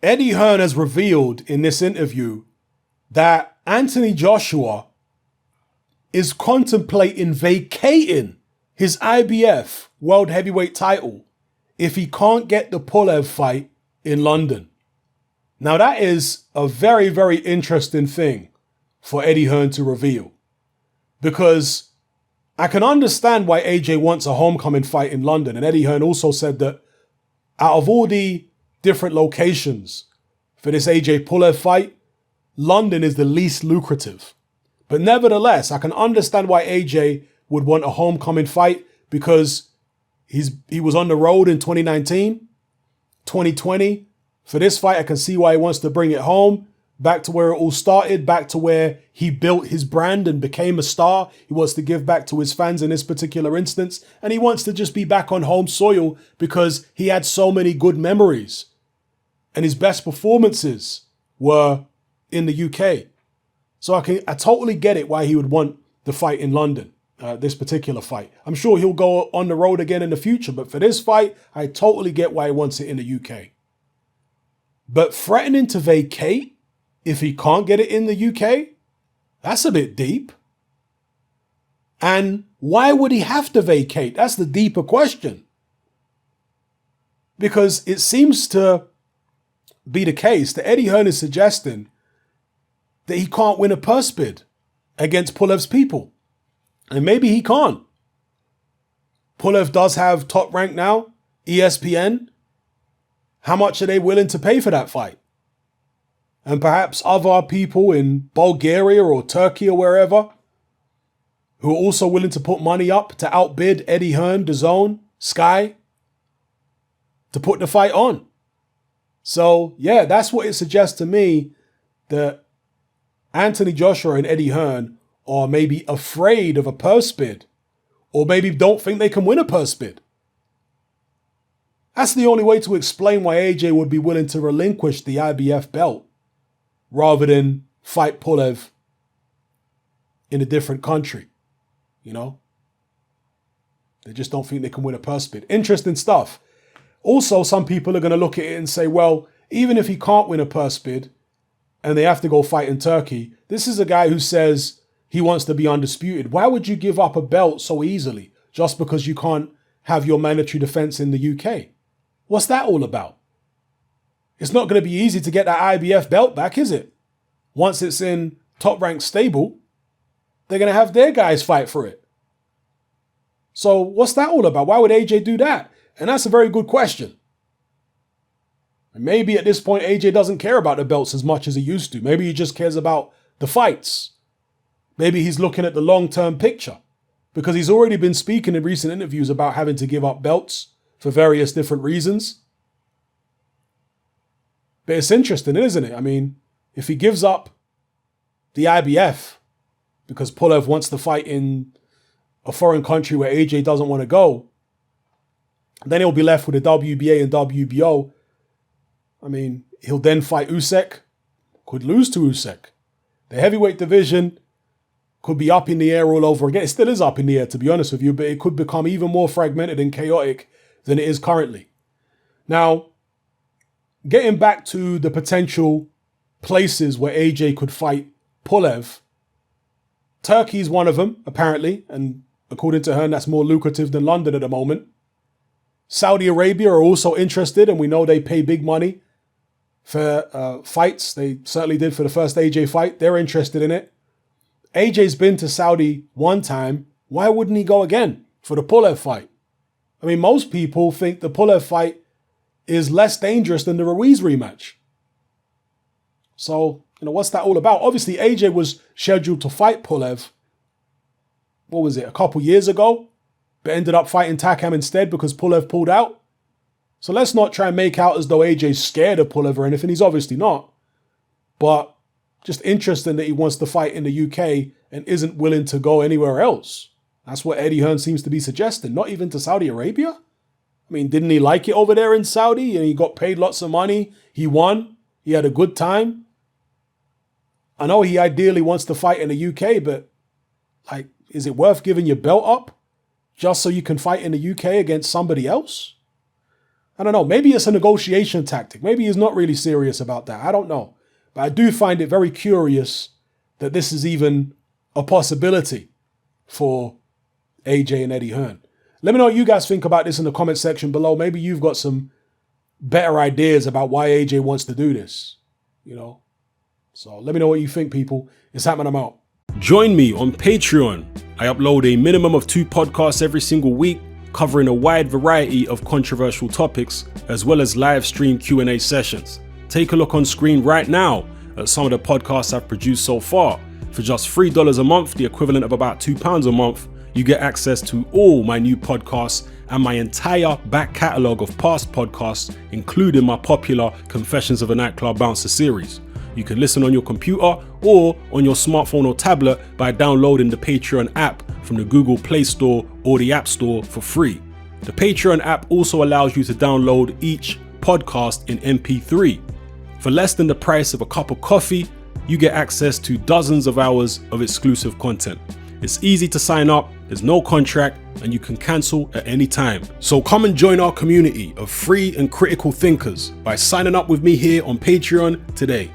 Eddie Hearn has revealed in this interview that Anthony Joshua is contemplating vacating his IBF World Heavyweight title if he can't get the Pulev fight in London. Now that is a very, very interesting thing for Eddie Hearn to reveal, because I can understand why AJ wants a homecoming fight in London. And Eddie Hearn also said that out of all the different locations for this AJ Pulev fight, London is the least lucrative. But nevertheless, I can understand why AJ would want a homecoming fight, because he was on the road in 2019, 2020. For this fight, I can see why he wants to bring it home, back to where it all started, back to where he built his brand and became a star. He wants to give back to his fans in this particular instance, and he wants to just be back on home soil because he had so many good memories. And his best performances were in the UK. So I totally get it why he would want the fight in London, this particular fight. I'm sure he'll go on the road again in the future, but for this fight, I totally get why he wants it in the UK. But threatening to vacate if he can't get it in the UK, that's a bit deep. And why would he have to vacate? That's the deeper question. Because it seems to be the case that Eddie Hearn is suggesting that he can't win a purse bid against Pulev's people. And maybe he can't. Pulev does have Top Rank now, ESPN. How much are they willing to pay for that fight? And perhaps other people in Bulgaria or Turkey or wherever who are also willing to put money up to outbid Eddie Hearn, DAZN, Sky, to put the fight on. So yeah, that's what it suggests to me, that Anthony Joshua and Eddie Hearn are maybe afraid of a purse bid, or maybe don't think they can win a purse bid. That's the only way to explain why AJ would be willing to relinquish the IBF belt rather than fight Pulev in a different country. You know? They just don't think they can win a purse bid. Interesting stuff. Also, some people are going to look at it and say, well, even if he can't win a purse bid and they have to go fight in Turkey, this is a guy who says he wants to be undisputed. Why would you give up a belt so easily just because you can't have your mandatory defense in the UK? What's that all about? It's not going to be easy to get that IBF belt back, is it? Once it's in Top Rank stable, they're going to have their guys fight for it. So what's that all about? Why would AJ do that? And that's a very good question. And maybe at this point, AJ doesn't care about the belts as much as he used to. Maybe he just cares about the fights. Maybe he's looking at the long-term picture, because he's already been speaking in recent interviews about having to give up belts for various different reasons. But it's interesting, isn't it? I mean, if he gives up the IBF because Pulev wants to fight in a foreign country where AJ doesn't want to go, then he'll be left with the WBA and WBO. I mean, he'll then fight Usyk, could lose to Usyk. The heavyweight division could be up in the air all over again. It still is up in the air, to be honest with you, but it could become even more fragmented and chaotic than it is currently. Now, getting back to the potential places where AJ could fight Pulev, Turkey is one of them, apparently, and according to her, that's more lucrative than London at the moment. Saudi Arabia are also interested, and we know they pay big money for fights. They certainly did for the first AJ fight. They're interested in it. AJ's been to Saudi one time. Why wouldn't he go again for the Pulev fight? I mean, most people think the Pulev fight is less dangerous than the Ruiz rematch. So, what's that all about? Obviously, AJ was scheduled to fight Pulev, what was it, a couple years ago, but ended up fighting Takam instead because Pulev pulled out. So let's not try and make out as though AJ's scared of Pulev or anything. He's obviously not. But just interesting that he wants to fight in the UK and isn't willing to go anywhere else. That's what Eddie Hearn seems to be suggesting. Not even to Saudi Arabia? I mean, didn't he like it over there in Saudi? And he got paid lots of money. He won. He had a good time. I know he ideally wants to fight in the UK, but is it worth giving your belt up just so you can fight in the UK against somebody else? I don't know, maybe it's a negotiation tactic. Maybe he's not really serious about that. I don't know. But I do find it very curious that this is even a possibility for AJ and Eddie Hearn. Let me know what you guys think about this in the comment section below. Maybe you've got some better ideas about why AJ wants to do this, So let me know what you think, people. It's happening, I'm out. Join me on Patreon. I upload a minimum of 2 podcasts every single week, covering a wide variety of controversial topics, as well as live stream Q&A sessions. Take a look on screen right now at some of the podcasts I've produced so far. For just $3 a month, the equivalent of about £2 a month, you get access to all my new podcasts and my entire back catalogue of past podcasts, including my popular Confessions of a Nightclub Bouncer series. You can listen on your computer or on your smartphone or tablet by downloading the Patreon app from the Google Play Store or the App Store for free. The Patreon app also allows you to download each podcast in MP3. For less than the price of a cup of coffee, you get access to dozens of hours of exclusive content. It's easy to sign up, there's no contract, and you can cancel at any time. So come and join our community of free and critical thinkers by signing up with me here on Patreon today.